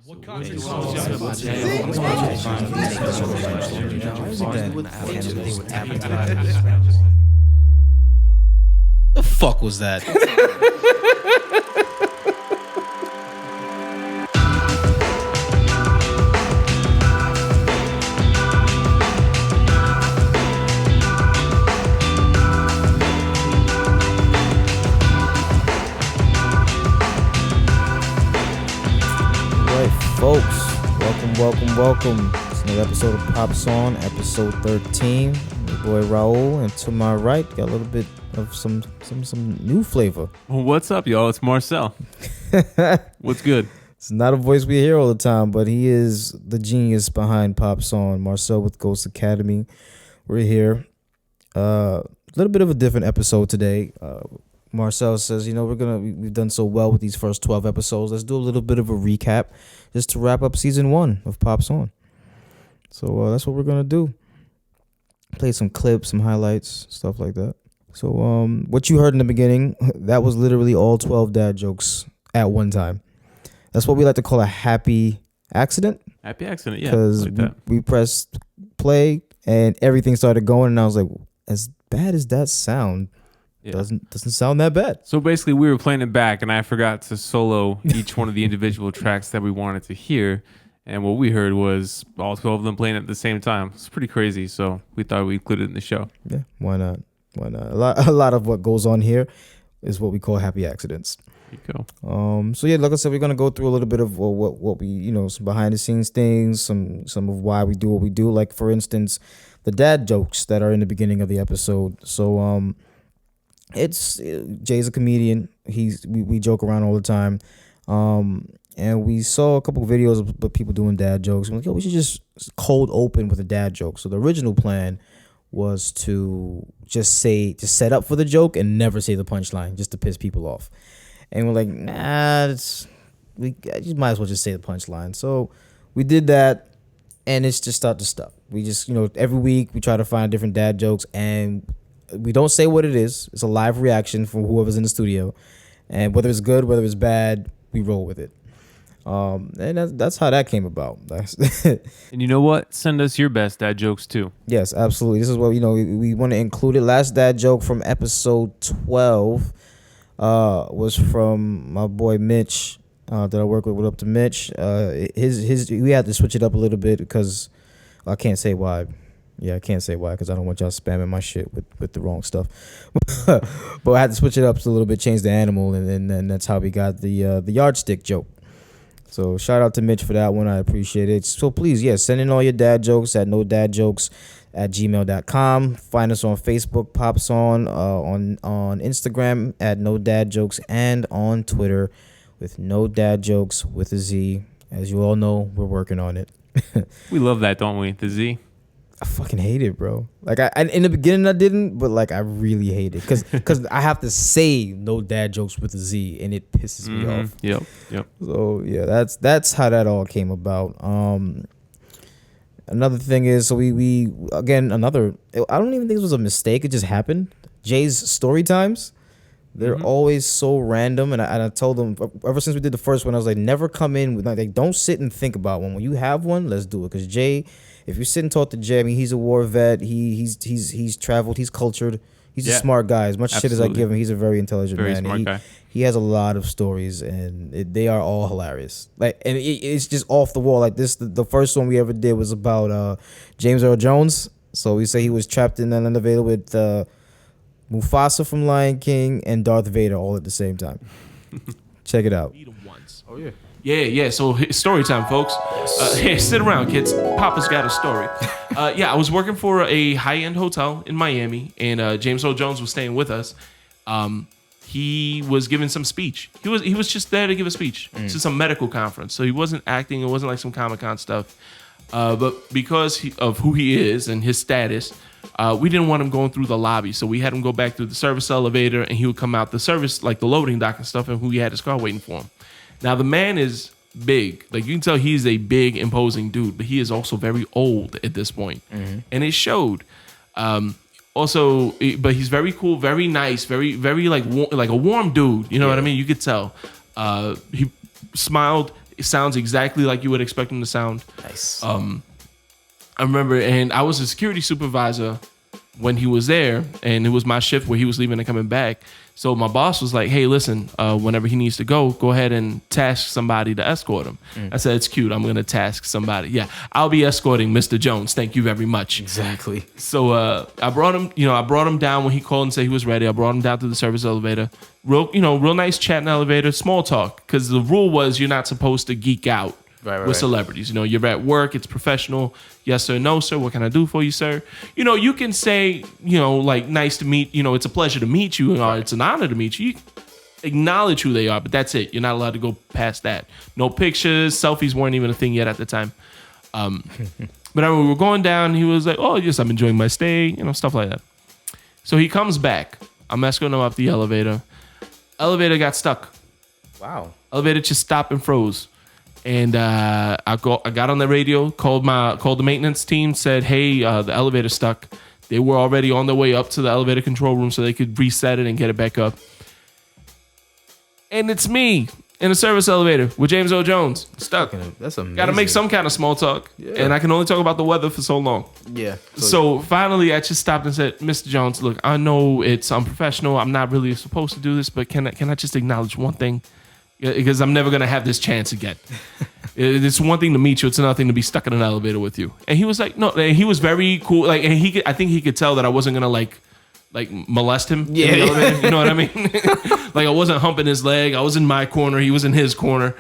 What the fuck was that? Folks, welcome. It's another episode of Pops On, episode 13. Your boy Raul, and to my right, got a little bit of some new flavor. What's up, y'all? It's Marcel. What's good? It's not a voice we hear all the time, but he is the genius behind Pops On. Marcel with Ghost Academy. We're here. A little bit of a different episode today. Marcel says, we've done so well with these first 12 episodes. Let's do a little bit of a recap just to wrap up season 1 of Pops On. So that's what we're going to do. Play some clips, some highlights, stuff like that. So what you heard in the beginning, that was literally all 12 dad jokes at one time. That's what we like to call a happy accident. Happy accident, yeah. Because we pressed play and everything started going, and I was like, as bad as that sound, yeah. Doesn't sound that bad. So basically, we were playing it back, and I forgot to solo each one of the individual tracks that we wanted to hear. And what we heard was all 12 of them playing at the same time. It's pretty crazy, so we thought we'd include it in the show. Yeah, why not? A lot of what goes on here is what we call happy accidents. There you go. So yeah, like I said, we're gonna go through a little bit of what we some behind the scenes things, some of why we do what we do. Like for instance, the dad jokes that are in the beginning of the episode. So it's Jay's a comedian. We joke around all the time. And we saw a couple of videos of people doing dad jokes. We're like, we should just cold open with a dad joke. So the original plan was to just set up for the joke and never say the punchline, just to piss people off. And we're like, you might as well just say the punchline. So we did that, and it's just start to stuff. We just, every week we try to find different dad jokes, and we don't say what it is. It's a live reaction from whoever's in the studio. And whether it's good, whether it's bad, we roll with it. And that's how that came about. And you know what? Send us your best dad jokes too. Yes, absolutely. This is what we want to include it. Last dad joke from episode 12 was from my boy Mitch that I work with. What up to Mitch? We had to switch it up a little bit because I can't say why. Yeah, I can't say why because I don't want y'all spamming my shit with the wrong stuff. But I had to switch it up a little bit, change the animal, and then that's how we got the yardstick joke. So shout out to Mitch for that one. I appreciate it. So please, send in all your dad jokes at nodadjokes@gmail.com. Find us on Facebook, Pops on Instagram at No Dad Jokes, and on Twitter with No Dad Jokes with a Z. As you all know, we're working on it. We love that, don't we? The Z. I fucking hate it, bro. Like I in the beginning I didn't, but like I really hate it because I have to say no dad jokes with a Z, and it pisses me off. Yep. So yeah, that's how that all came about. Another thing is, so we again another. I don't even think this was a mistake. It just happened. Jay's story times. They're always so random, and I told them ever since we did the first one, I was like, never come in with like don't sit and think about one. When you have one, let's do it. Because Jay, if you sit and talk to Jay, I mean, he's a war vet. He's traveled. He's cultured. He's a smart guy. As much shit as I give him, he's a very intelligent man. Smart guy. He has a lot of stories, and they are all hilarious. Like, and it's just off the wall. Like this, the first one we ever did was about James Earl Jones. So we say he was trapped in an elevator with Mufasa from Lion King and Darth Vader all at the same time. Check it out. Oh yeah. Yeah. So story time, folks. Hey, sit around, kids. Papa's got a story. I was working for a high-end hotel in Miami, and James Earl Jones was staying with us. He was giving some speech. He was just there to give a speech to some medical conference. So he wasn't acting. It wasn't like some Comic-Con stuff. But because of who he is and his status, we didn't want him going through the lobby. So we had him go back through the service elevator, and he would come out the service, like the loading dock and stuff, and who he had his car waiting for him. Now, the man is big. Like, you can tell he's a big, imposing dude, but he is also very old at this point. And it showed. Also, but he's very cool, very nice, very, very like a warm dude. You know what I mean? You could tell. He smiled. It sounds exactly like you would expect him to sound. Nice. I remember, and I was a security supervisor when he was there, and it was my shift where he was leaving and coming back. So my boss was like, hey, listen, whenever he needs to go ahead and task somebody to escort him. I said, it's cute. I'm going to task somebody. Yeah, I'll be escorting Mr. Jones. Thank you very much. Exactly. So I brought him down when he called and said he was ready. I brought him down to the service elevator. Real nice chat in the elevator, small talk, because the rule was you're not supposed to geek out with celebrities. You're at work, it's professional. Yes sir, no sir, what can I do for you, sir? You can say, like, nice to meet, it's a pleasure to meet you, or it's an honor to meet you. You acknowledge who they are, but that's it. You're not allowed to go past that. No pictures, selfies weren't even a thing yet at the time. But I remember we were going down, he was like, oh yes, I'm enjoying my stay, stuff like that. So he comes back. I'm escorting him up the elevator. Elevator got stuck. Wow. Elevator just stopped and froze. And I got on the radio, called the maintenance team, said, hey, the elevator's stuck. They were already on their way up to the elevator control room so they could reset it and get it back up. And it's me in a service elevator with James Earl Jones stuck. That's amazing. Got to make some kind of small talk. Yeah. And I can only talk about the weather for so long. Yeah. So finally, I just stopped and said, Mr. Jones, look, I know it's unprofessional. I'm not really supposed to do this, but can I just acknowledge one thing? Because I'm never going to have this chance again. It's one thing to meet you. It's another thing to be stuck in an elevator with you. And he was like, no, and he was very cool. Like, and I think he could tell that I wasn't going to like molest him. Yeah. In the elevator. You know what I mean? Like, I wasn't humping his leg. I was in my corner. He was in his corner.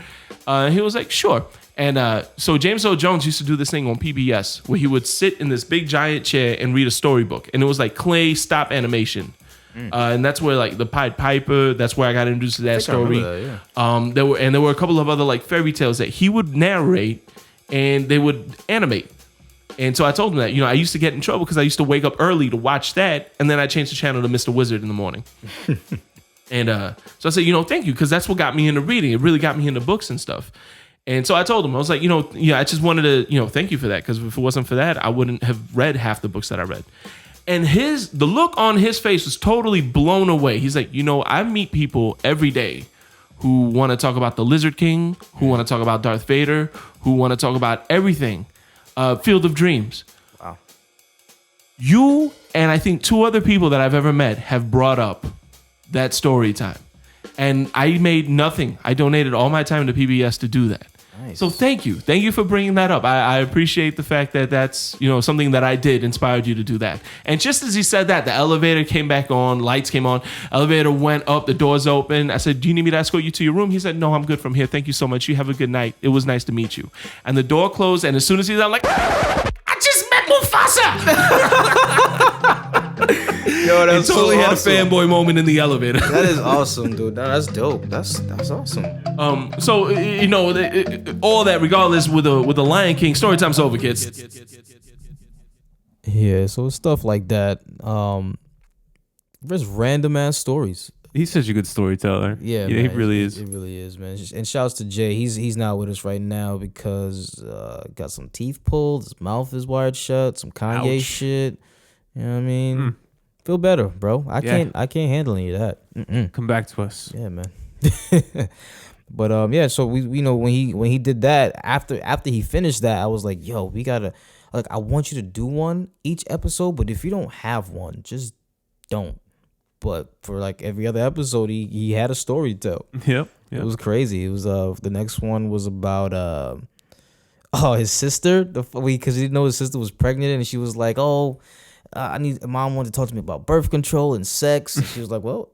He was like, sure. And so James Earl Jones used to do this thing on PBS where he would sit in this big giant chair and read a storybook. And it was like clay stop animation. And that's where, like, the Pied Piper, that's where I got introduced to that story. There were a couple of other, like, fairy tales that he would narrate and they would animate. And so I told him that, I used to get in trouble because I used to wake up early to watch that, and then I changed the channel to Mr. Wizard in the morning. And so I said, thank you, because that's what got me into reading. It really got me into books and stuff. And so I told him, I was like, I just wanted to, thank you for that, because if it wasn't for that, I wouldn't have read half the books that I read. And the look on his face was totally blown away. He's like, I meet people every day who want to talk about the Lizard King, who want to talk about Darth Vader, who want to talk about everything. Field of Dreams. Wow. You and I think two other people that I've ever met have brought up that story time. And I made nothing. I donated all my time to PBS to do that. Nice. So thank you. Thank you for bringing that up. I appreciate the fact that that's, something that I did inspired you to do that. And just as he said that, the elevator came back on, lights came on, elevator went up, the doors open. I said, do you need me to escort you to your room? He said, no, I'm good from here. Thank you so much. You have a good night. It was nice to meet you. And the door closed, and as soon as he's out, I'm like, I just met Mufasa. Yo, that's totally so had awesome. a fanboy moment in the elevator. That is awesome, dude. That's dope. That's awesome. So all that, regardless, with the Lion King, story time's over, kids. Yeah, so stuff like that. Just random ass stories. He's such a good storyteller. Yeah, he man, really is. It really is, man. And shouts to Jay. He's not with us right now because got some teeth pulled. His mouth is wired shut. Some Kanye shit. You know what I mean? Feel better, bro. I can't handle any of that. Mm-mm. Come back to us. Yeah, man. But yeah, so we when he did that, after he finished that, I was like, yo, we gotta, like, I want you to do one each episode, but if you don't have one, just don't. But for like every other episode, he had a story to tell. Yep. It was crazy. It was the next one was about his sister, because he didn't know his sister was pregnant, and she was like, mom wanted to talk to me about birth control and sex. And she was like, well,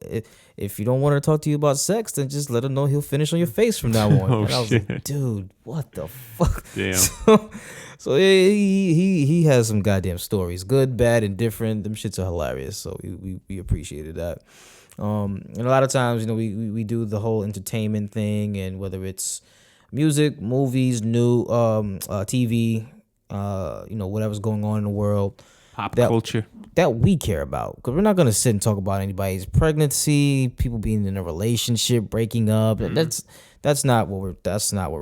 if you don't want her to talk to you about sex, then just let him know he'll finish on your face from now on. And I was like, dude, what the fuck? Damn. So he has some goddamn stories, good, bad, and different. Them shits are hilarious. So we appreciated that. And a lot of times, we do the whole entertainment thing, and whether it's music, movies, new TV, whatever's going on in the world. Pop culture that we care about, because we're not going to sit and talk about anybody's pregnancy, people being in a relationship, breaking up. That's not what we're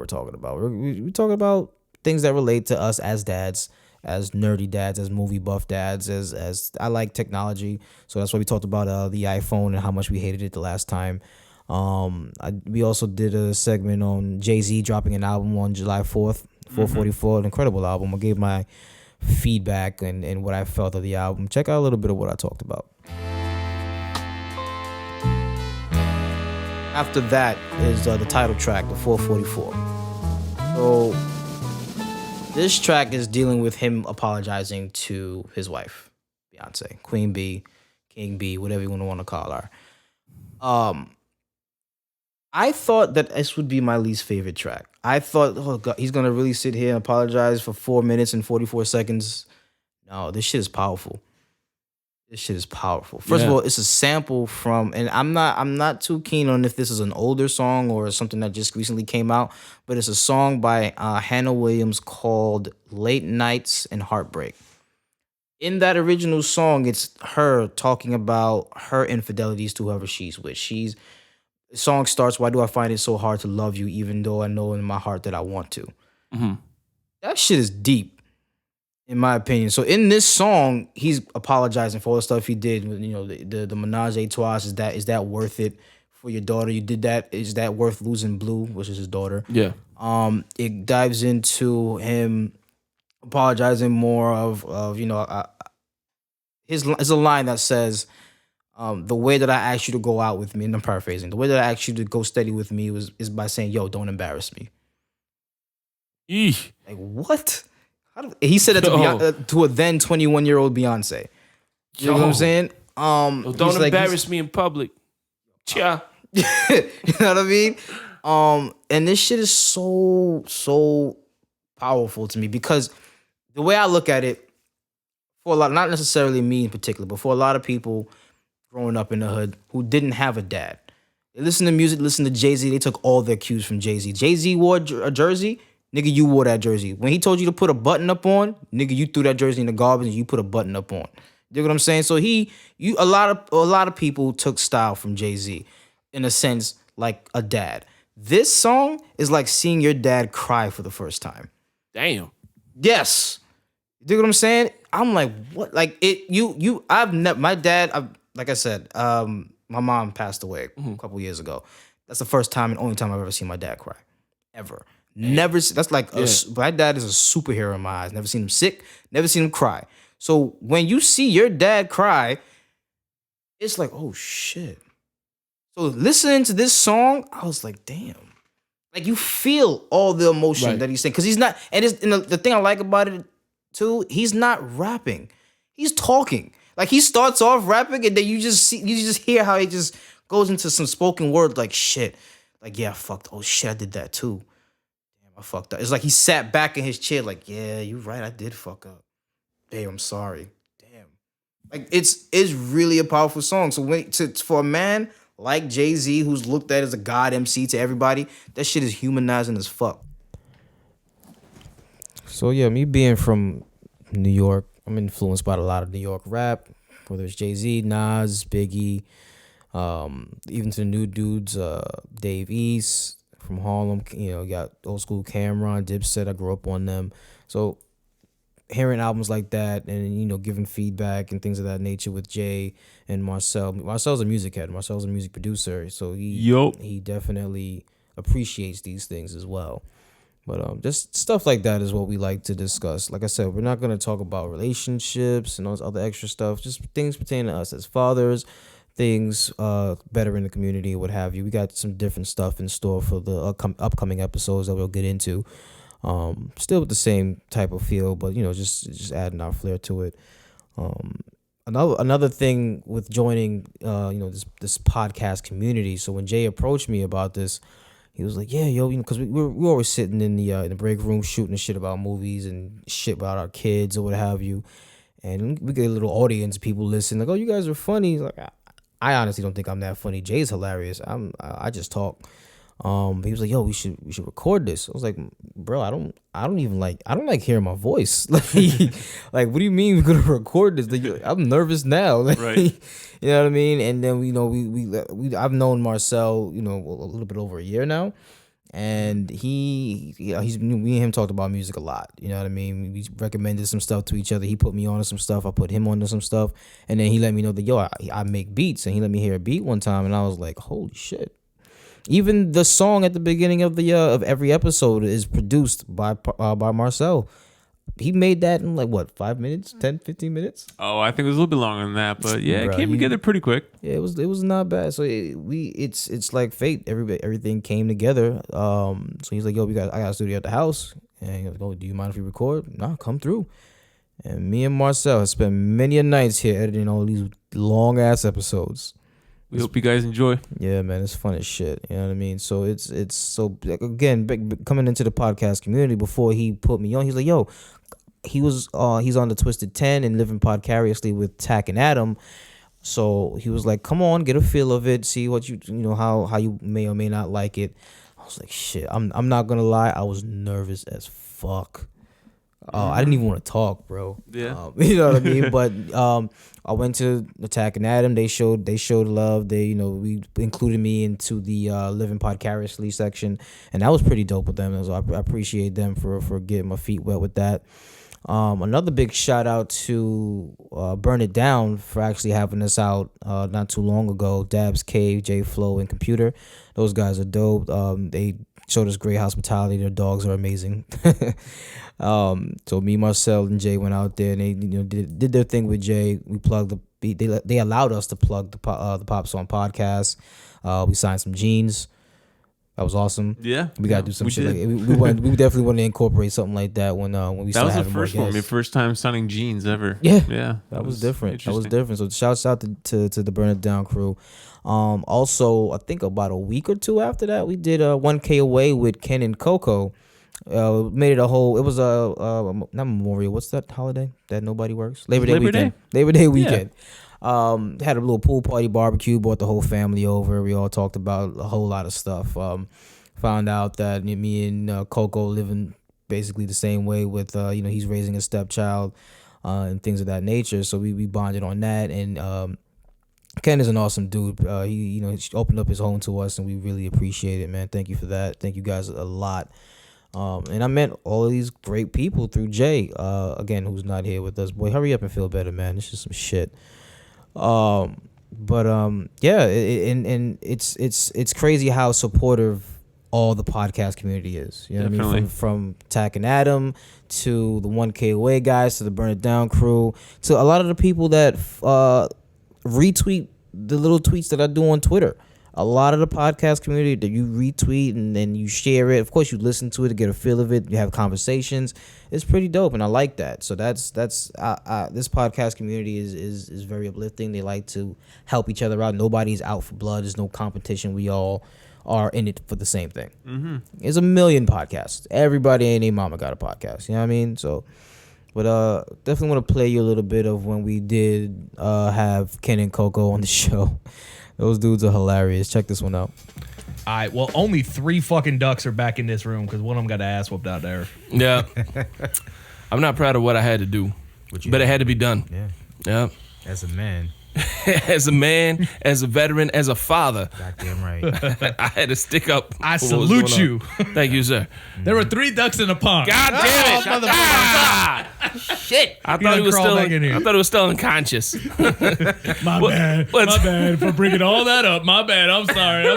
talking about. We're talking about things that relate to us as dads, as nerdy dads, as movie buff dads, as I like technology. So that's why we talked about the iPhone and how much we hated it the last time. We also did a segment on Jay-Z dropping an album on July 4th, 444, an incredible album. I gave my feedback and what I felt of the album. Check out a little bit of what I talked about. After that is the title track, the 444. So this track is dealing with him apologizing to his wife, Beyonce, Queen B, King B, whatever you want to call her. I thought that this would be my least favorite track. I thought, oh God, he's gonna really sit here and apologize for 4 minutes and 44 seconds. No, this shit is powerful. First of all, it's a sample from, and I'm not too keen on if this is an older song or something that just recently came out, but it's a song by Hannah Williams called "Late Nights and Heartbreak." In that original song, it's her talking about her infidelities to whoever she's with. The song starts, "Why do I find it so hard to love you, even though I know in my heart that I want to?" Mm-hmm. That shit is deep, in my opinion. So in this song, he's apologizing for all the stuff he did. You know, the menage a trois. Is that worth it for your daughter? You did that. Is that worth losing Blue, which is his daughter? Yeah. It dives into him apologizing more of you know, his a line that says, the way that I asked you to go out with me, and I'm paraphrasing, the way that I asked you to go steady with me is by saying, "Yo, don't embarrass me." Eesh. Like, what? He said it to a then 21-year-old Beyonce. You know what I'm saying? Don't embarrass me in public. Cha. You know what I mean? And this shit is so powerful to me because the way I look at it, for a lot, not necessarily me in particular, but for a lot of people growing up in the hood who didn't have a dad, they listen to music, listen to Jay-Z. They took all their cues from Jay-Z. Jay-Z wore a jersey. Nigga, you wore that jersey. When he told you to put a button up on, nigga, you threw that jersey in the garbage and you put a button up on. You know what I'm saying? So a lot of people took style from Jay-Z in a sense, like a dad. This song is like seeing your dad cry for the first time. Damn. Yes. You know what I'm saying? I'm like, what? Like I've never, my dad, like I said, my mom passed away a couple years ago. That's the first time and only time I've ever seen my dad cry. Ever. Never. That's like my dad is a superhero in my eyes. Never seen him sick. Never seen him cry. So when you see your dad cry, it's like, oh shit. So listening to this song, I was like, damn. Like you feel all the emotion that he's saying because he's not. And the thing I like about it too, he's not rapping. He's talking. Like he starts off rapping and then you just hear how he just goes into some spoken word like shit. Like yeah, I fucked. Oh shit, I did that too. I fucked up. It's like he sat back in his chair like, yeah, you're right, I did fuck up. Babe, I'm sorry. Damn. Like it's really a powerful song. So for a man like Jay-Z, who's looked at as a god MC to everybody, that shit is humanizing as fuck. So yeah, me being from New York, I'm influenced by a lot of New York rap, whether it's Jay-Z, Nas, Biggie, even to the new dudes, Dave East from Harlem, you know, got old school Cameron, Dipset. I grew up on them. So hearing albums like that and, you know, giving feedback and things of that nature with Jay and Marcel. Marcel's a music head. Marcel's a music producer. So he definitely appreciates these things as well. But just stuff like that is what we like to discuss. Like I said, we're not going to talk about relationships and all this other extra stuff. Just things pertaining to us as fathers, things better in the community, what have you. We got some different stuff in store for the upcoming episodes that we'll get into. Still with the same type of feel, but you know, just adding our flair to it. Another thing with joining this podcast community. So when Jay approached me about this, he was like, "Yeah, yo, you know, because we're always sitting in the break room shooting shit about movies and shit about our kids or what have you." And we get a little audience, people listen, like, "Oh, you guys are funny." Like, I honestly don't think I'm that funny. Jay's hilarious. I just talk. He was like, "Yo, we should record this." I was like, "Bro, I don't like hearing my voice. Like, what do you mean we're gonna record this? Like, I'm nervous now." Like, right. You know what I mean? And then I've known Marcel, you know, a little bit over a year now, and me and him talked about music a lot. You know what I mean? We recommended some stuff to each other. He put me onto some stuff. I put him onto some stuff, and then he let me know that I make beats, and he let me hear a beat one time, and I was like, "Holy shit." Even the song at the beginning of the of every episode is produced by Marcel. He made that in like what, 5 minutes, 10, 15 minutes? Oh, I think it was a little bit longer than that, but yeah, Bruh, it came together pretty quick. Yeah, it was not bad. So it's like fate. Everything came together. So he's like, yo, I got a studio at the house, and he goes, oh, do you mind if we record? Nah, come through. And me and Marcel have spent many a nights here editing all these long ass episodes. We hope you guys enjoy. Yeah, man, it's fun as shit. You know what I mean? So it's so, again, coming into the podcast community, before he put me on, he's like, yo, he's on the Twisted 10 and living podcariously with Tack and Adam. So he was like, come on, get a feel of it, see what you know, how you may or may not like it. I was like, shit, I'm not gonna lie, I was nervous as fuck. I didn't even want to talk, bro. Yeah. You know what I mean? But I went to Attack and Adam. They showed love. We included me into the Living Podcariously section, and that was pretty dope with them. So I appreciate them for getting my feet wet with that. Another big shout out to Burn It Down for actually having us out not too long ago. Dabs Cave, J Flow, and Computer. Those guys are dope. They showed us great hospitality. Their dogs are amazing. So me, Marcel, and Jay went out there, and they did their thing with Jay. We plugged they allowed us to plug the Pop Song podcast. We signed some jeans. That was awesome. Yeah, we gotta do some shit. Like, we definitely want to incorporate something like that when we. That was the first one. My first time signing jeans ever. Yeah. That was different. So shouts out to the Burn It Down crew. Also, I think about a week or two after that, we did 1K away with Ken and Coco. Made it a whole. It was not Memorial. What's that holiday that nobody works? Labor Day weekend. Labor Day weekend. Had a little pool party, barbecue. Brought the whole family over. We all talked about a whole lot of stuff. Found out that me and Coco living basically the same way with he's raising a stepchild and things of that nature. So we bonded on that. And Ken is an awesome dude. He opened up his home to us, and we really appreciate it, man. Thank you for that. Thank you guys a lot. And I met all of these great people through Jay, again, who's not here with us. Boy, hurry up and feel better, man. It's just some shit. And it's crazy how supportive all the podcast community is. You know what I mean? From Tack and Adam to the 1K Away guys to the Burn It Down crew to a lot of the people that retweet the little tweets that I do on Twitter. A lot of the podcast community that you retweet and then you share it. Of course, you listen to it to get a feel of it. You have conversations. It's pretty dope, and I like that. So that's this podcast community is very uplifting. They like to help each other out. Nobody's out for blood. There's no competition. We all are in it for the same thing. Mm-hmm. There's a million podcasts. Everybody and their mama got a podcast. You know what I mean? So, but definitely want to play you a little bit of when we did have Ken and Coco on the show. Those dudes are hilarious. Check this one out. All right. Well, only 3 fucking ducks are back in this room because one of them got their ass whooped out there. Yeah. I'm not proud of what I had to do, but it had to be done. Yeah. As a man. As a man, as a veteran, as a father. Goddamn right. I had to stick up. I salute you. Thank you, sir. There were 3 ducks in a pond. God damn it. Shit. I thought he was still unconscious. My bad for bringing all that up. My bad. I'm sorry.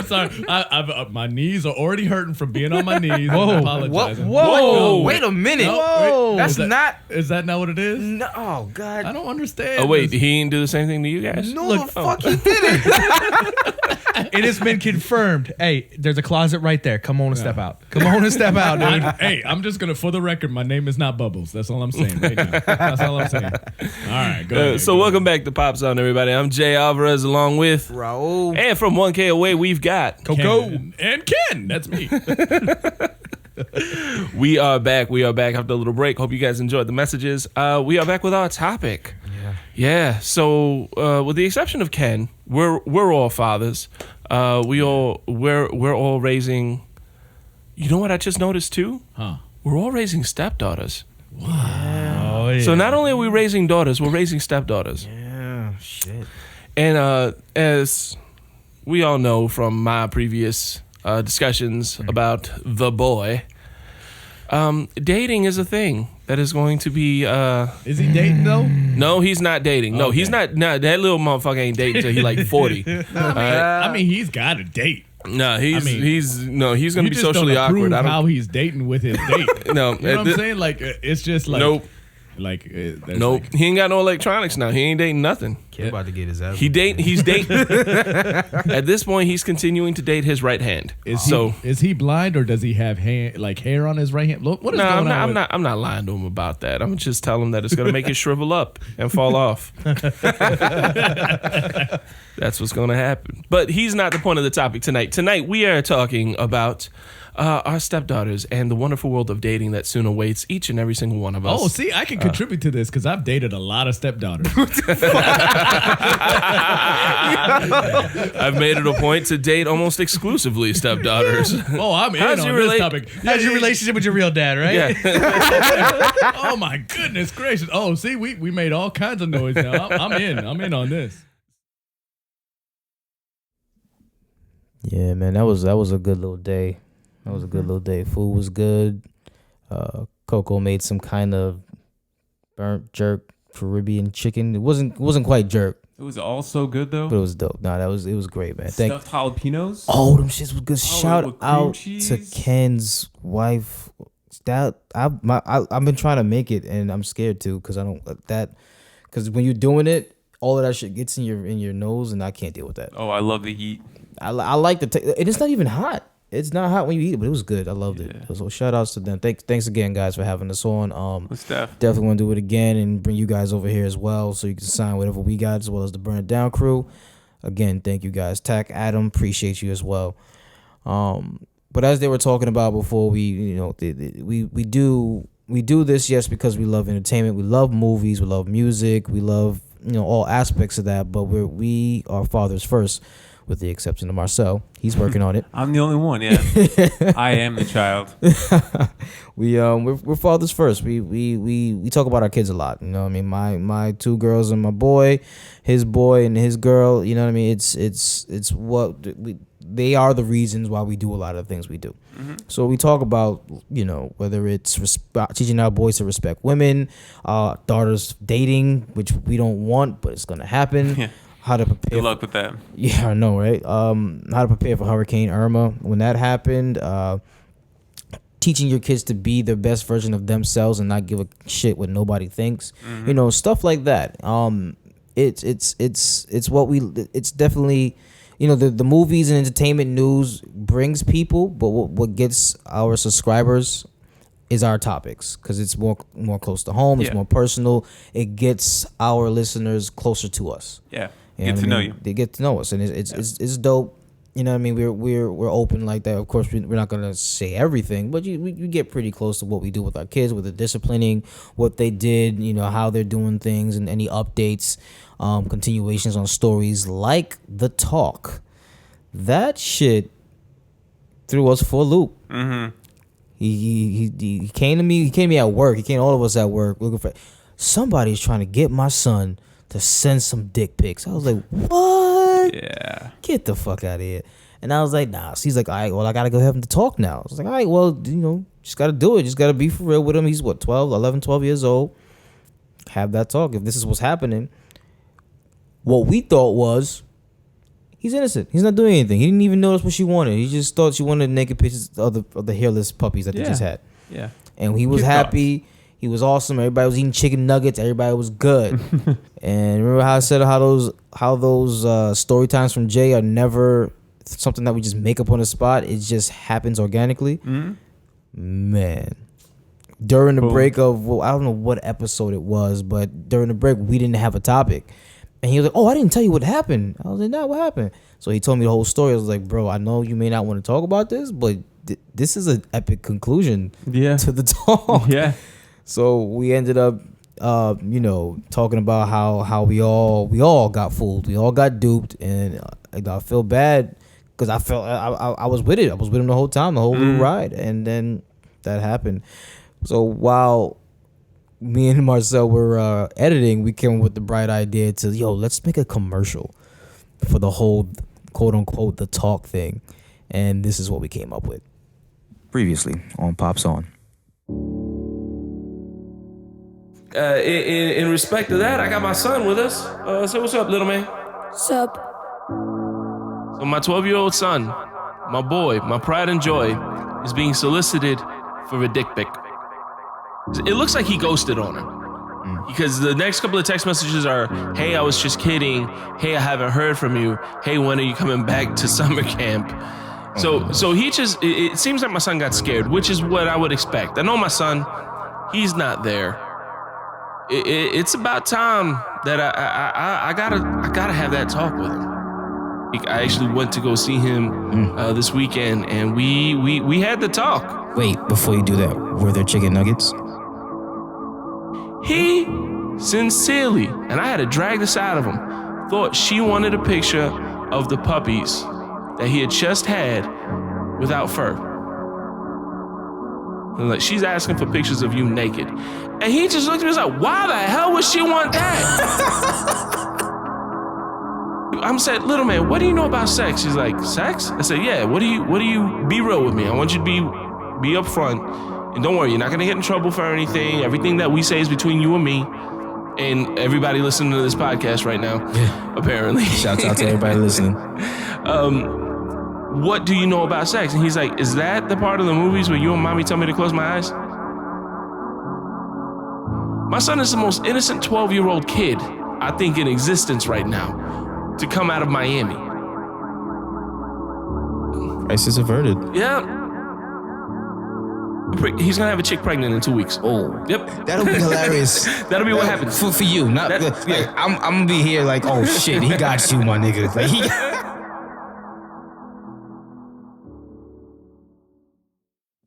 I've my knees are already hurting from being on my knees. Whoa. Apologizing. Whoa. Wait a minute. Whoa. That's not. Is that not what it is? No. Oh, God. I don't understand. Oh, wait. Did he didn't do the same thing to you guys? No, the fuck he didn't. It has been confirmed. Hey, there's a closet right there. Come on and step out. Come on and step out, dude. Hey, I'm just going to, for the record, my name is not Bubbles. That's all I'm saying right now. That's all I'm saying. All right, go ahead. So welcome back to Pop Zone, everybody. I'm Jay Alvarez along with Raul. And from 1K Away, we've got Coco and Ken. That's me. We are back after a little break. Hope you guys enjoyed the messages. We are back with our topic. Yeah. So, with the exception of Ken, we're all fathers. We're all raising. You know what I just noticed too? Huh? We're all raising stepdaughters. Wow. Oh, yeah. So not only are we raising daughters, we're raising stepdaughters. Yeah. Shit. And as we all know from my previous discussions about the boy, dating is a thing that is going to be. Is he dating though? No, he's not dating. No, he's not. That little motherfucker ain't dating until he's like 40. I mean, he's got a date. No, he's mean, he's gonna You be just socially don't approve awkward. I don't. how he's dating with his date. No, You know what I'm saying? Like, it's just like, Nope. Like, there's Nope. like- He ain't got no electronics now. He ain't dating nothing. Kid about to get his ass. He's dating. At this point, he's continuing to date his right hand. Is he blind or does he have hair on his right hand? Look, what is going on? I'm not lying to him about that. I'm just telling him that it's gonna make it shrivel up and fall off. That's what's gonna happen. But he's not the point of the topic tonight. Tonight we are talking about our stepdaughters and the wonderful world of dating that soon awaits each and every single one of us. Oh, see, I can contribute to this because I've dated a lot of stepdaughters. I've made it a point to date almost exclusively stepdaughters. Oh, I'm in How's on your this rela- topic. How's your relationship with your real dad, right? Yeah. Oh my goodness gracious! Oh, see, we made all kinds of noise now. I'm in on this. Yeah, man, that was a good little day. That was a good little day. Food was good. Coco made some kind of burnt jerk Caribbean chicken. It wasn't quite jerk, It was all so good though. but it was dope. No, it was great, man. Stuffed jalapenos. Oh, them shits was good. Shout with cream out cheese. to Ken's wife. That I've been trying to make it, and I'm scared too because because when you're doing it, all of that shit gets in your nose, and I can't deal with that. Oh, I love the heat. I like the and it's not even hot. It's not hot when you eat it, but it was good. I loved it. So shout outs to them. Thanks again, guys, for having us on. Steph. Definitely want to do it again and bring you guys over here as well, so you can sign whatever we got, as well as the Burn It Down crew. Again, thank you guys. Tack Adam, appreciate you as well. But as they were talking about before, we do this, yes, because we love entertainment, we love movies, we love music, we love all aspects of that. But we are fathers first, with the exception of Marcel. He's working on it. I'm the only one. Yeah, I am the child. We're fathers first. We talk about our kids a lot. You know what I mean? My two girls and my boy, his boy and his girl. You know what I mean? It's what they are the reasons why we do a lot of the things we do. Mm-hmm. So we talk about whether it's teaching our boys to respect women, daughters dating, which we don't want, but it's gonna happen. Yeah. How to prepare. Good luck with that. Yeah, I know, right? How to prepare for Hurricane Irma when that happened. Teaching your kids to be the best version of themselves and not give a shit what nobody thinks. Mm-hmm. Stuff like that. It's definitely, the movies and entertainment news brings people, but what gets our subscribers is our topics, because it's more close to home. It's more personal. It gets our listeners closer to us. Yeah. Get to know you. They get to know us, and it's dope. You know what I mean? We're open like that. Of course, we're not gonna say everything, but you get pretty close to what we do with our kids, with the disciplining, what they did, how they're doing things, and any updates, continuations on stories like the talk. That shit threw us for a loop. Mm-hmm. He came to me. He came to me at work. He came to all of us at work looking for somebody's trying to get my son to send some dick pics. I was like, what? Yeah. Get the fuck out of here. And I was like, nah. So he's like, all right, well, I got to go have him to talk now. I was like, all right, well, just got to do it. Just got to be for real with him. He's 12 years old. Have that talk. If this is what's happening, what we thought was, he's innocent. He's not doing anything. He didn't even notice what she wanted. He just thought she wanted naked pictures of the hairless puppies that they just had. Yeah. And he was happy. He was awesome. Everybody was eating chicken nuggets. Everybody was good. And remember how I said how those story times from Jay are never something that we just make up on the spot. It just happens organically. Mm-hmm. Man, during the break of I don't know what episode it was, but during the break we didn't have a topic, and he was like, "Oh, I didn't tell you what happened." I was like, "Nah, what happened?" So he told me the whole story. I was like, "Bro, I know you may not want to talk about this, but this is an epic conclusion to the talk." Yeah. So we ended up, talking about how we all got fooled, we all got duped, and I feel bad because I felt I was with it. I was with him the whole time, the whole little ride, and then that happened. So while me and Marcel were editing, we came up with the bright idea to let's make a commercial for the whole quote unquote the talk thing, and this is what we came up with. Previously on Pops On. In respect to that, I got my son with us. So what's up, little man? Sup? So my 12-year-old son my boy, my pride and joy, is being solicited for a dick pic. It looks like he ghosted on her. Because the next couple of text messages are, hey, I was just kidding. Hey, I haven't heard from you. Hey, when are you coming back to summer camp? So he just, it seems like my son got scared, which is what I would expect. I know my son, he's not there. It's about time that I gotta have that talk with him. I actually went to go see him this weekend, and we had the talk. Wait, before you do that, were there chicken nuggets? He sincerely, and I had to drag this out of him, thought she wanted a picture of the puppies that he had just had without fur. And like, she's asking for pictures of you naked. And he just looked at me and was like, why the hell would she want that? I'm said, little man, what do you know about sex? She's like, sex? I said, yeah, what do you, be real with me. I want you to be upfront. And don't worry, you're not gonna get in trouble for anything. Everything that we say is between you and me. And everybody listening to this podcast right now, apparently. Shouts out to everybody listening. What do you know about sex? And he's like, is that the part of the movies where you and mommy tell me to close my eyes? My son is the most innocent 12-year-old kid, I think, in existence right now, to come out of Miami. Crisis averted. Yeah. He's gonna have a chick pregnant in 2 weeks. Oh, yep. That'll be hilarious. That'll be what happens. For you, not yeah. I'm gonna be here like, oh shit, he got you, my nigga. Like he.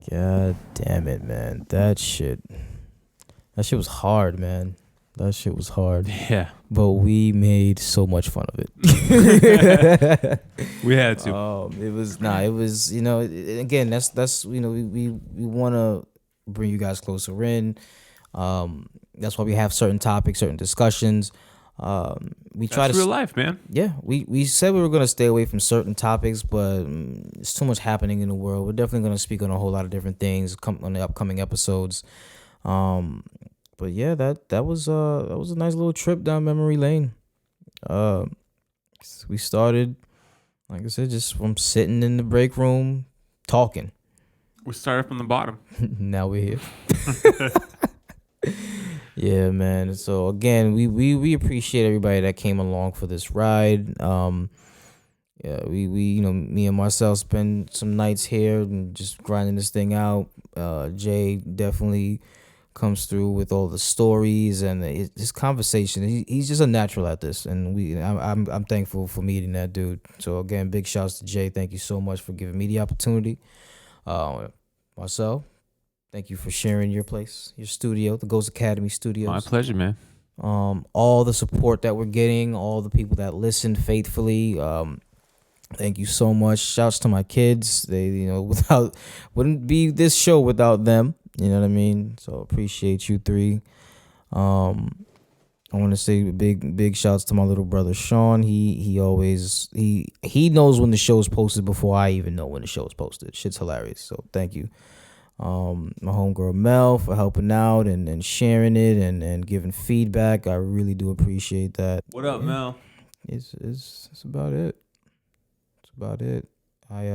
God damn it, man. That shit was hard, man. That shit was hard. Yeah. But we made so much fun of it. We had to. It was, you know, again, that's you know, we want to bring you guys closer in. That's why we have certain topics, certain discussions. We try That's real life, man. Yeah, we said we were going to stay away from certain topics, but it's too much happening in the world. We're definitely going to speak on a whole lot of different things on the upcoming episodes. But yeah, that was a nice little trip down memory lane. We started, like I said, just from sitting in the break room talking. We started from the bottom. Now we're here. Yeah, man. So again, we appreciate everybody that came along for this ride. Yeah, we you know, me and Marcel spend some nights here and just grinding this thing out. Jay definitely comes through with all the stories and his conversation. He's just a natural at this, and I'm thankful for meeting that dude. So again, big shouts to Jay. Thank you so much for giving me the opportunity. Marcel, thank you for sharing your place, your studio, the Ghost Academy Studios. My pleasure, man. All the support that we're getting, all the people that listen faithfully. Thank you so much. Shouts to my kids. They, you know, wouldn't be this show without them. You know what I mean? So appreciate you three. I want to say big shouts to my little brother Sean. He always he knows when the show is posted before I even know when the show is posted. Shit's hilarious. So thank you. My homegirl Mel for helping out and sharing it and giving feedback. I really do appreciate that. What up, Mel? It's about it. It's about it. I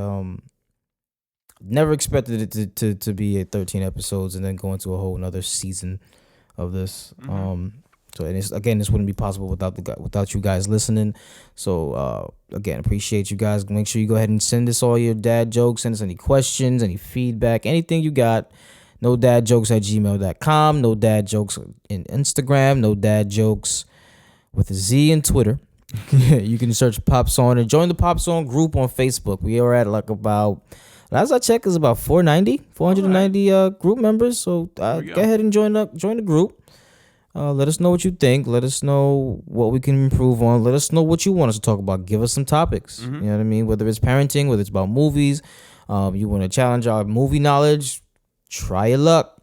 never expected it to be 13 episodes and then go into a whole another season of this. Mm-hmm. So and this wouldn't be possible without you guys listening. So again, appreciate you guys. Make sure you go ahead and send us all your dad jokes. Send us any questions, any feedback, anything you got. No dad jokes at gmail.com. No dad jokes in Instagram. No dad jokes with a Z in Twitter. You can search Pop Song and join the Pop Song group on Facebook. We are at like about, last I checked, is about 490 group members. So go ahead and join the group. Let us know what you think. Let us know what we can improve on. Let us know what you want us to talk about. Give us some topics. Mm-hmm. You know what I mean? Whether it's parenting, whether it's about movies, you want to challenge our movie knowledge, try your luck.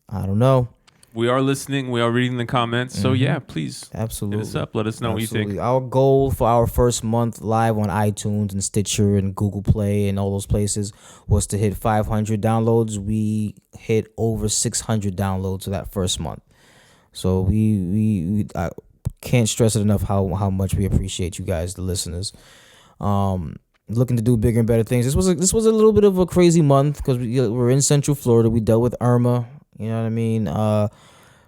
I don't know. We are listening. We are reading the comments. So yeah, please Absolutely. hit us up. Let us know what you think. Our goal for our first month live on iTunes and Stitcher and Google Play and all those places was to hit 500 downloads. We hit over 600 downloads for that first month. So I can't stress it enough how much we appreciate you guys, the listeners. looking to do bigger and better things. This was a little bit of a crazy month because we're in Central Florida. We dealt with Irma. You know what I mean?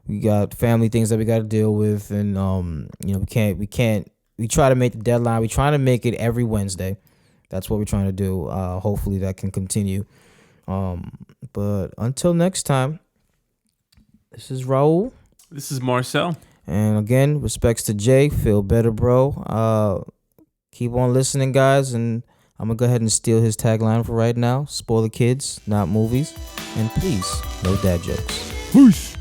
We got family things that we got to deal with, and we can't. We try to make the deadline. We try to make it every Wednesday. That's what we're trying to do. Hopefully that can continue. But until next time, this is Raul. This is Marcel. And again, respects to Jay. Feel better, bro. Keep on listening, guys. And I'm going to go ahead and steal his tagline for right now. Spoil the kids, not movies. And please, no dad jokes. Whoosh.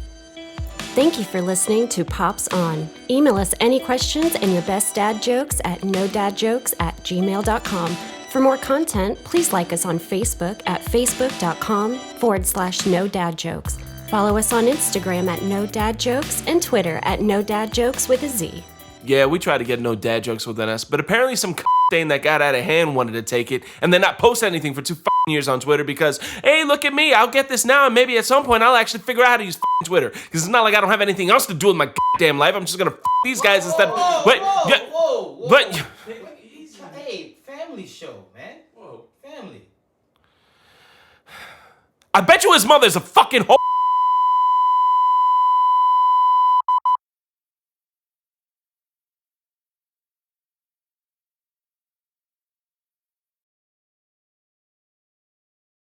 Thank you for listening to Pops On. Email us any questions and your best dad jokes at nodadjokes@gmail.com. For more content, please like us on Facebook at facebook.com/nodadjokes. Follow us on Instagram at nodadjokes and Twitter at nodadjokes with a Z. Yeah, we tried to get no dad jokes within us, but apparently some thing that got out of hand wanted to take it and then not post anything for 2 years on Twitter because, hey, look at me, I'll get this now, and maybe at some point I'll actually figure out how to use Twitter because it's not like I don't have anything else to do with my damn life. I'm just gonna these guys instead. Whoa. Hey, family show, man. Whoa, family. I bet you his mother's a fucking hoe.